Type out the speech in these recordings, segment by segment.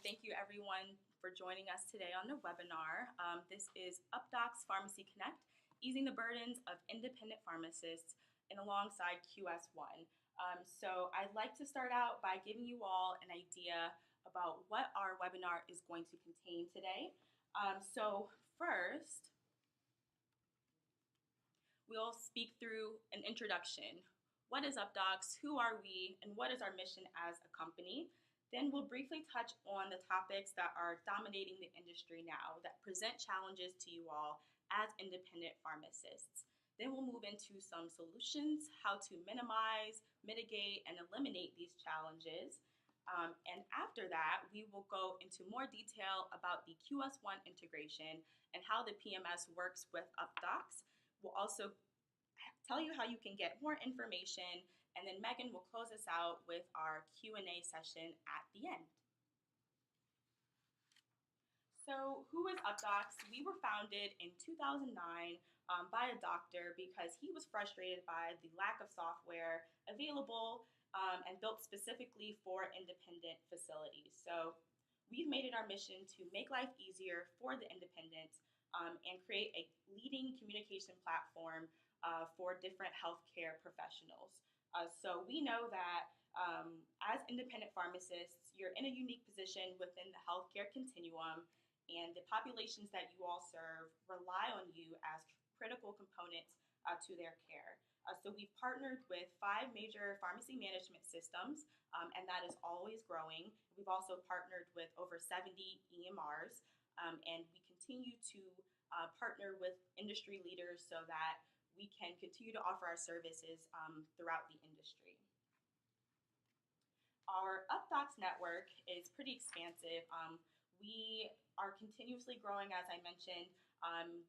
Thank you everyone for joining us today on the webinar. This is Updox Pharmacy Connect, easing the burdens of independent pharmacists and alongside QS1. So I'd like to start out by giving you all an idea about what our webinar is going to contain today. So first, we'll speak through an introduction. What is Updox? Who are we? And what is our mission as a company? Then we'll briefly touch on the topics that are dominating the industry now that present challenges to you all as independent pharmacists. Then we'll move into some solutions, how to minimize, mitigate, and eliminate these challenges. And after that, we will go into more detail about the QS1 integration and how the PMS works with Updox. We'll also tell you how you can get more information, and then Megan will close us out with our Q&A session at the end. So who is Updox? We were founded in 2009 by a doctor because he was frustrated by the lack of software available and built specifically for independent facilities. So we've made it our mission to make life easier for the independents and create a leading communication platform for different healthcare professionals. So we know that as independent pharmacists, you're in a unique position within the healthcare continuum, and the populations that you all serve rely on you as critical components to their care. So we've partnered with 5 major pharmacy management systems, and that is always growing. We've also partnered with over 70 EMRs, and we continue to partner with industry leaders so that we can continue to offer our services throughout the industry. Our Updox network is pretty expansive. We are continuously growing, as I mentioned.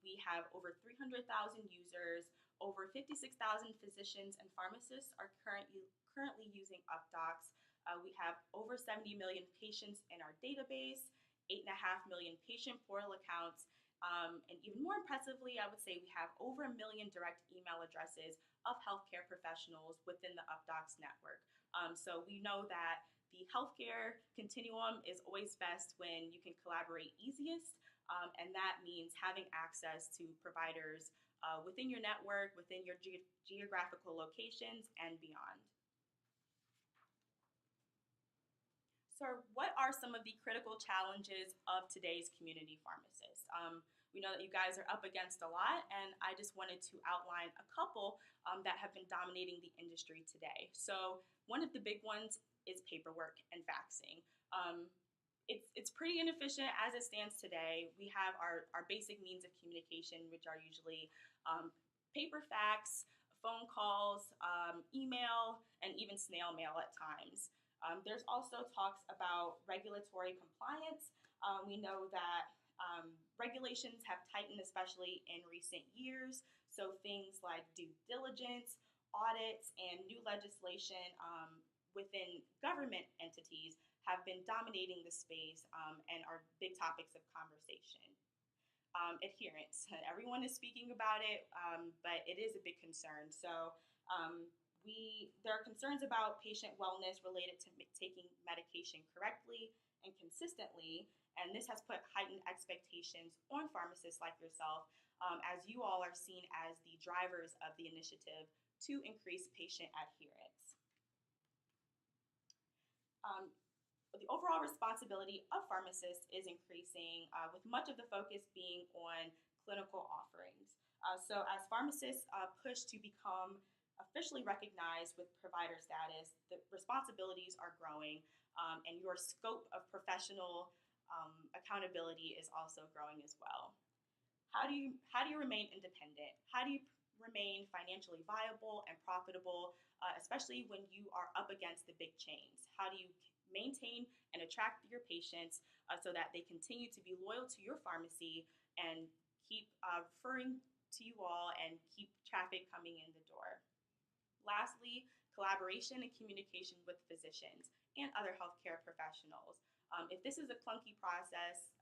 We have over 300,000 users, over 56,000 physicians and pharmacists are currently using Updox. We have over 70 million patients in our database, 8.5 million patient portal accounts, and even more impressively, I would say we have over 1 million direct email addresses of healthcare professionals within the Updox network. So we know that the healthcare continuum is always best when you can collaborate easiest, and that means having access to providers within your network, within your geographical locations, and beyond. So what are some of the critical challenges of today's community pharmacists? We know that you guys are up against a lot, and I just wanted to outline a couple that have been dominating the industry today. So one of the big ones is paperwork and faxing. It's pretty inefficient as it stands today. We have our basic means of communication, which are usually paper fax, phone calls, email, and even snail mail at times. There's also talks about regulatory compliance. We know that regulations have tightened, especially in recent years. So things like due diligence, audits, and new legislation within government entities have been dominating the space and are big topics of conversation. Adherence. Everyone is speaking about it, but it is a big concern. So there are concerns about patient wellness related to taking medication correctly and consistently, and this has put heightened expectations on pharmacists like yourself, as you all are seen as the drivers of the initiative to increase patient adherence. The overall responsibility of pharmacists is increasing, with much of the focus being on clinical offerings. So as pharmacists push to become officially recognized with provider status, the responsibilities are growing, and your scope of professional accountability is also growing as well. How do you remain independent? How do you remain financially viable and profitable, especially when you are up against the big chains? How do you maintain and attract your patients so that they continue to be loyal to your pharmacy and keep referring to you all and keep traffic coming in the door? Lastly, collaboration and communication with physicians and other healthcare professionals. If this is a clunky process,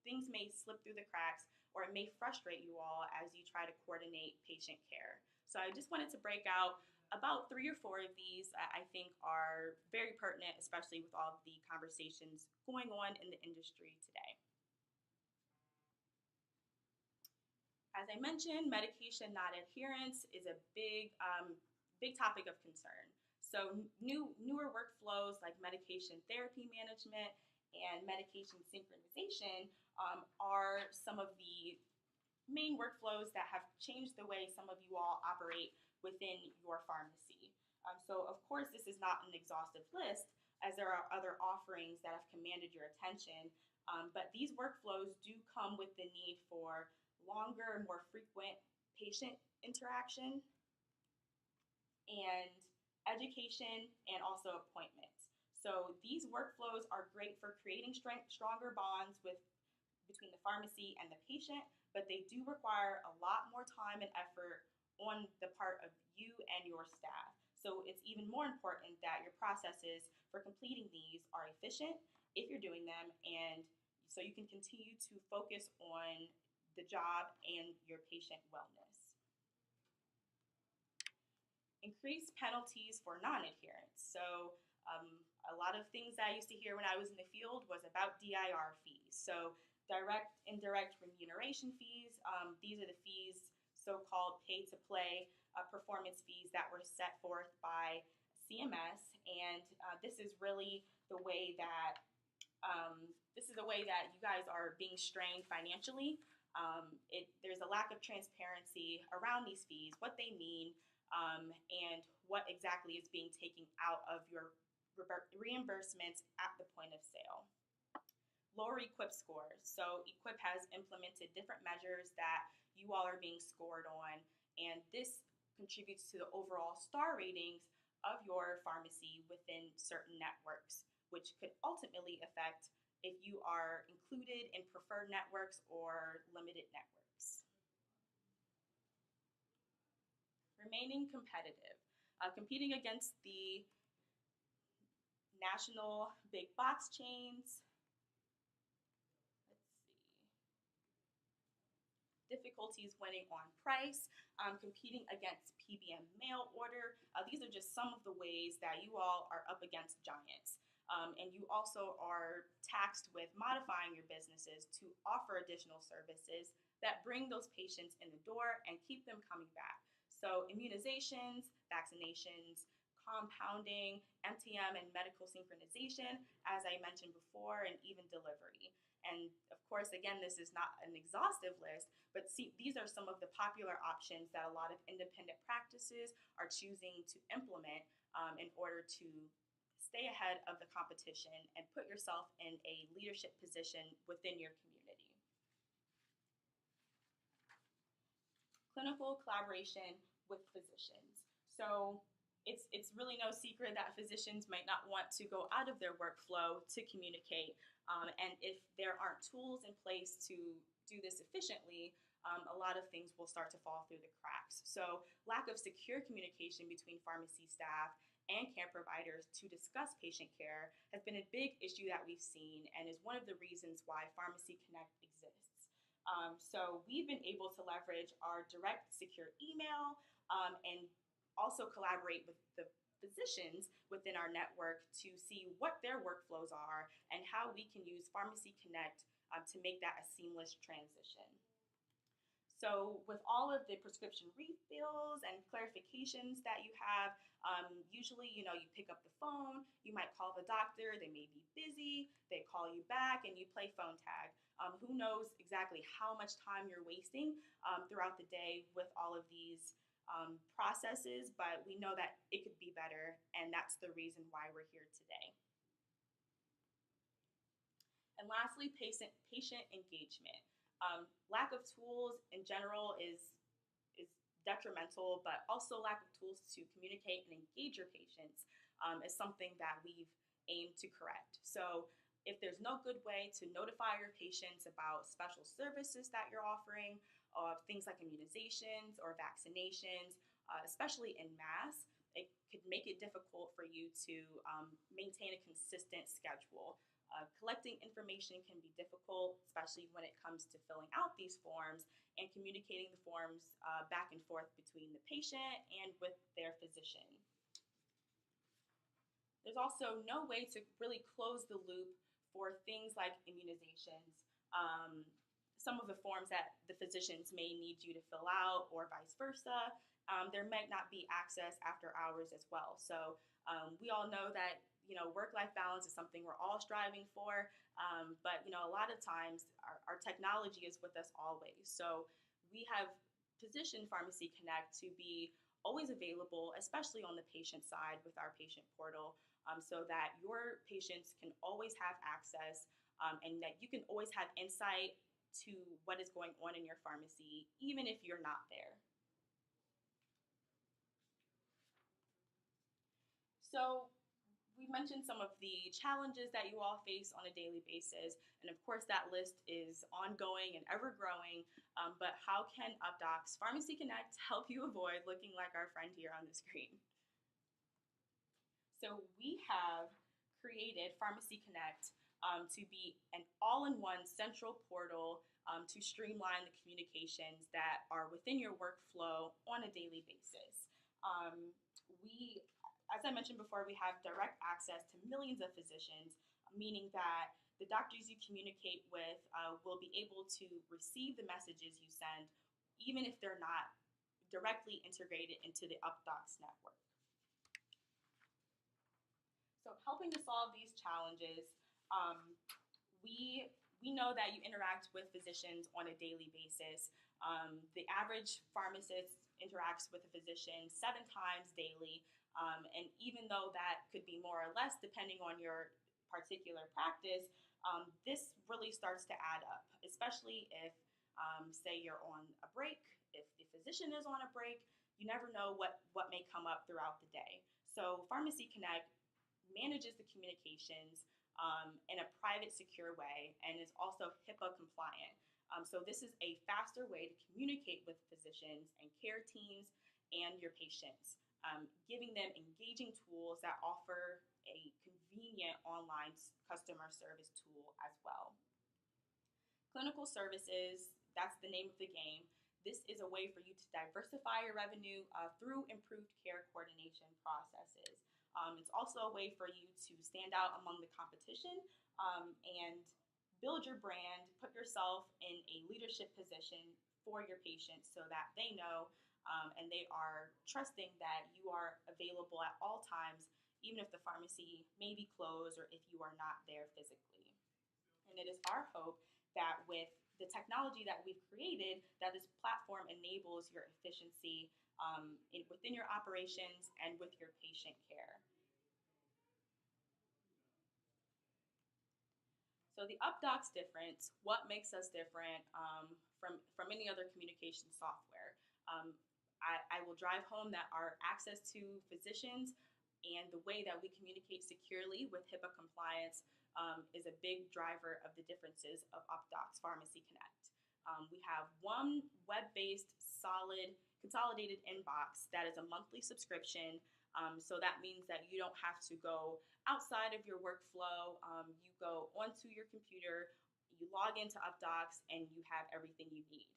things may slip through the cracks, or it may frustrate you all as you try to coordinate patient care. So I just wanted to break out about 3 or 4 of these I think are very pertinent, especially with all of the conversations going on in the industry today. As I mentioned, medication non-adherence is a big topic of concern. So newer workflows like medication therapy management and medication synchronization are some of the main workflows that have changed the way some of you all operate within your pharmacy. So of course, this is not an exhaustive list, as there are other offerings that have commanded your attention, but these workflows do come with the need for longer, more frequent patient interaction and education and also appointments. So these workflows are great for creating stronger bonds between the pharmacy and the patient, but they do require a lot more time and effort on the part of you and your staff. So it's even more important that your processes for completing these are efficient if you're doing them, and so you can continue to focus on the job and your patient wellness. Increased penalties for non-adherence. So a lot of things I used to hear when I was in the field was about DIR fees. So direct, indirect remuneration fees. These are the fees, so-called pay-to-play performance fees that were set forth by CMS, and this is really the way that you guys are being strained financially. There's a lack of transparency around these fees, what they mean, and what exactly is being taken out of your reimbursements at the point of sale. Lower EQIP scores. So EQIP has implemented different measures that you all are being scored on, and this contributes to the overall star ratings of your pharmacy within certain networks, which could ultimately affect if you are included in preferred networks or limited networks. Remaining competitive. Competing against the national big box chains. Difficulties winning on price, competing against PBM mail order. These are just some of the ways that you all are up against giants. And you also are taxed with modifying your businesses to offer additional services that bring those patients in the door and keep them coming back. So immunizations, vaccinations, compounding, MTM and medical synchronization, as I mentioned before, and even delivery. And of course, again, this is not an exhaustive list, but see, these are some of the popular options that a lot of independent practices are choosing to implement in order to stay ahead of the competition and put yourself in a leadership position within your community. Clinical collaboration with physicians. So it's really no secret that physicians might not want to go out of their workflow to communicate. And if there aren't tools in place to do this efficiently, a lot of things will start to fall through the cracks. So lack of secure communication between pharmacy staff and care providers to discuss patient care has been a big issue that we've seen and is one of the reasons why Pharmacy Connect exists. So we've been able to leverage our direct secure email and also collaborate with the physicians within our network to see what their workflows are and how we can use Pharmacy Connect to make that a seamless transition. So with all of the prescription refills and clarifications that you have, usually, you pick up the phone, you might call the doctor, they may be busy, they call you back and you play phone tag. Who knows exactly how much time you're wasting throughout the day with all of these processes, but we know that it could be better, and that's the reason why we're here today. And lastly, patient engagement. Lack of tools in general is detrimental, but also lack of tools to communicate and engage your patients is something that we've aimed to correct. So if there's no good way to notify your patients about special services that you're offering, things like immunizations or vaccinations, especially in mass, it could make it difficult for you to maintain a consistent schedule. Collecting information can be difficult, especially when it comes to filling out these forms and communicating the forms back and forth between the patient and with their physician. There's also no way to really close the loop for things like immunizations. Some of the forms that the physicians may need you to fill out, or vice versa, there might not be access after hours as well. So we all know that work-life balance is something we're all striving for, but a lot of times our technology is with us always. So we have positioned Pharmacy Connect to be always available, especially on the patient side with our patient portal, so that your patients can always have access, and that you can always have insight to what is going on in your pharmacy, even if you're not there. So we mentioned some of the challenges that you all face on a daily basis, and of course that list is ongoing and ever growing, but how can Updox Pharmacy Connect help you avoid looking like our friend here on the screen? So we have created Pharmacy Connect to be an all-in-one central portal to streamline the communications that are within your workflow on a daily basis. We, as I mentioned before, we have direct access to millions of physicians, meaning that the doctors you communicate with will be able to receive the messages you send, even if they're not directly integrated into the Updox network. So helping to solve these challenges, we know that you interact with physicians on a daily basis. The average pharmacist interacts with a physician 7 times daily, and even though that could be more or less depending on your particular practice, this really starts to add up, especially if, say, you're on a break. If the physician is on a break, you never know what may come up throughout the day. So Pharmacy Connect manages the communications in a private, secure way, and is also HIPAA compliant. So this is a faster way to communicate with physicians and care teams and your patients, giving them engaging tools that offer a convenient online customer service tool as well. Clinical services, that's the name of the game. This is a way for you to diversify your revenue through improved care coordination processes. It's also a way for you to stand out among the competition and build your brand, put yourself in a leadership position for your patients so that they know and they are trusting that you are available at all times, even if the pharmacy may be closed or if you are not there physically. And it is our hope that with the technology that we've created, that this platform enables your efficiency within your operations and with your patient care. So the Updox difference, what makes us different from any other communication software? I will drive home that our access to physicians and the way that we communicate securely with HIPAA compliance is a big driver of the differences of Updox Pharmacy Connect. We have one web-based, solid, consolidated inbox that is a monthly subscription. So that means that you don't have to go outside of your workflow. You go onto your computer, you log into Updox, and you have everything you need.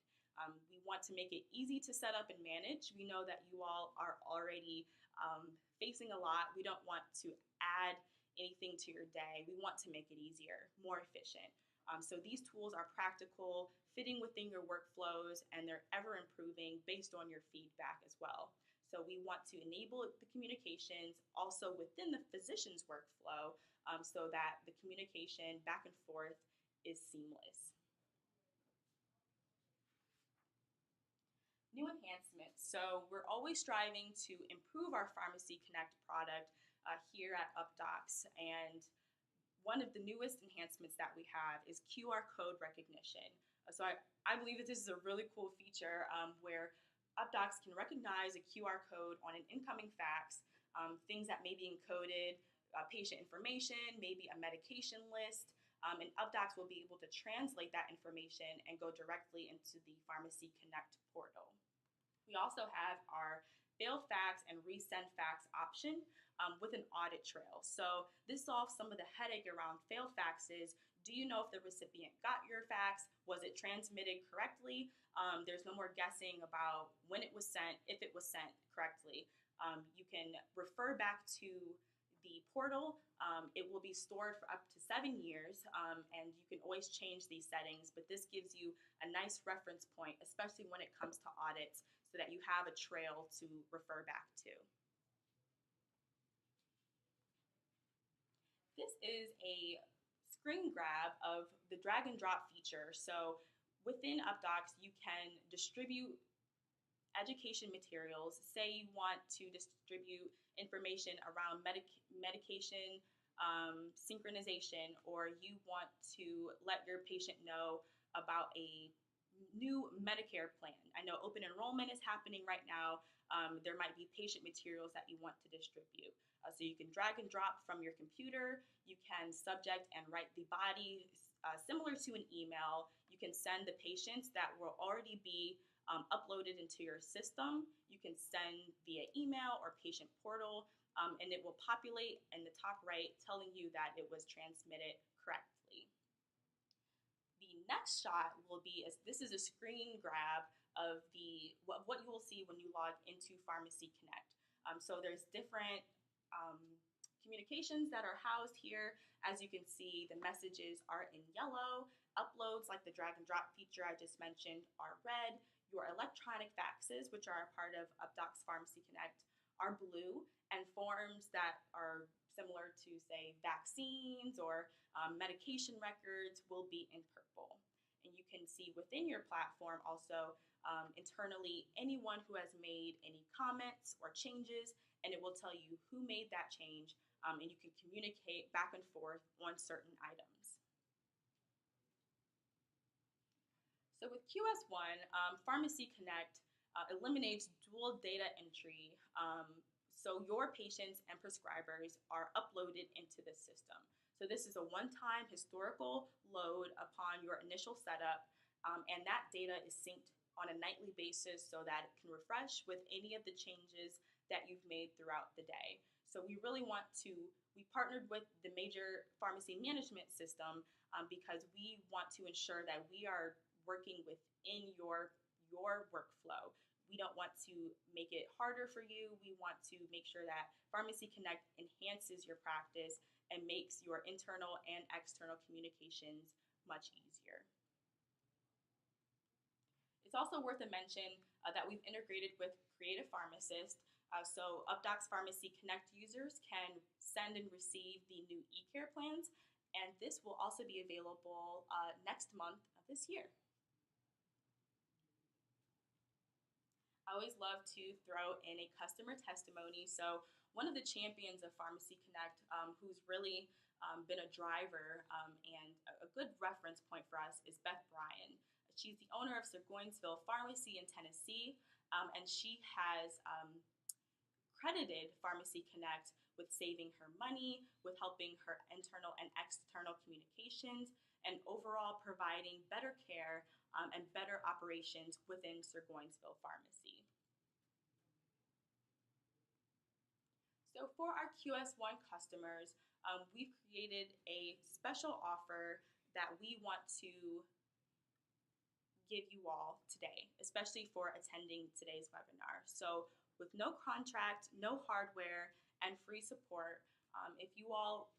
We want to make it easy to set up and manage. We know that you all are already facing a lot. We don't want to add anything to your day. We want to make it easier, more efficient. So these tools are practical, fitting within your workflows, and they're ever improving based on your feedback as well. So we want to enable the communications also within the physician's workflow so that the communication back and forth is seamless. New enhancements. So we're always striving to improve our Pharmacy Connect product here at Updox, and one of the newest enhancements that we have is QR code recognition. So I believe that this is a really cool feature where Updox can recognize a QR code on an incoming fax, things that may be encoded, patient information, maybe a medication list, and Updox will be able to translate that information and go directly into the Pharmacy Connect portal. We also have our fail fax and resend fax option with an audit trail. So this solves some of the headache around fail faxes. Do you know if the recipient got your fax? Was it transmitted correctly? There's no more guessing about when it was sent, if it was sent correctly. You can refer back to the portal. It will be stored for up to 7 years, and you can always change these settings, but this gives you a nice reference point, especially when it comes to audits, so that you have a trail to refer back to. This is a screen grab of the drag and drop feature. So within Updox, you can distribute education materials. Say you want to distribute information around medication synchronization, or you want to let your patient know about a new Medicare plan. I know open enrollment is happening right now. There might be patient materials that you want to distribute. So you can drag and drop from your computer. You can subject and write the body similar to an email. You can send the patients that will already be uploaded into your system. You can send via email or patient portal, and it will populate in the top right telling you that it was transmitted correctly. The next shot will be, this is a screen grab of what you will see when you log into Pharmacy Connect. So there's different communications that are housed here. As you can see, the messages are in yellow. Uploads, like the drag and drop feature I just mentioned, are red. Your electronic faxes, which are a part of Updox Pharmacy Connect, are blue, and forms that are similar to, say, vaccines or medication records will be in purple. And you can see within your platform also internally anyone who has made any comments or changes, and it will tell you who made that change, and you can communicate back and forth on certain items. So with QS1, Pharmacy Connect eliminates dual data entry, so your patients and prescribers are uploaded into the system. So this is a one-time historical load upon your initial setup, and that data is synced on a nightly basis so that it can refresh with any of the changes that you've made throughout the day. So we partnered with the major pharmacy management system because we want to ensure that we are working within your workflow. We don't want to make it harder for you. We want to make sure that Pharmacy Connect enhances your practice and makes your internal and external communications much easier. It's also worth a mention that we've integrated with Creative Pharmacist. So Updox Pharmacy Connect users can send and receive the new e-care plans, and this will also be available next month of this year. I always love to throw in a customer testimony. So one of the champions of Pharmacy Connect, who's really been a driver and a good reference point for us, is Beth Bryan. She's the owner of Sirgoinsville Pharmacy in Tennessee, and she has credited Pharmacy Connect with saving her money, with helping her internal and external communications, and overall providing better care and better operations within Sirgoinsville Pharmacy. So for our QS1 customers, we've created a special offer that we want to give you all today, especially for attending today's webinar. So with no contract, no hardware, and free support, if you all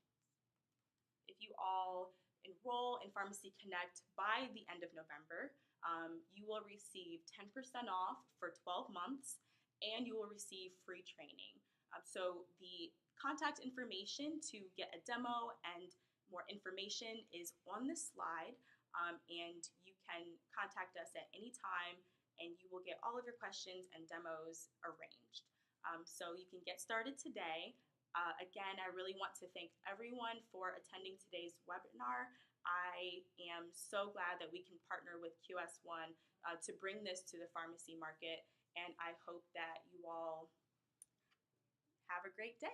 enroll in Pharmacy Connect by the end of November, you will receive 10% off for 12 months, and you will receive free training. So the contact information to get a demo and more information is on this slide, and you can contact us at any time, and you will get all of your questions and demos arranged. So you can get started today. Again, I really want to thank everyone for attending today's webinar. I am so glad that we can partner with QS1 to bring this to the pharmacy market, and I hope that you all have a great day.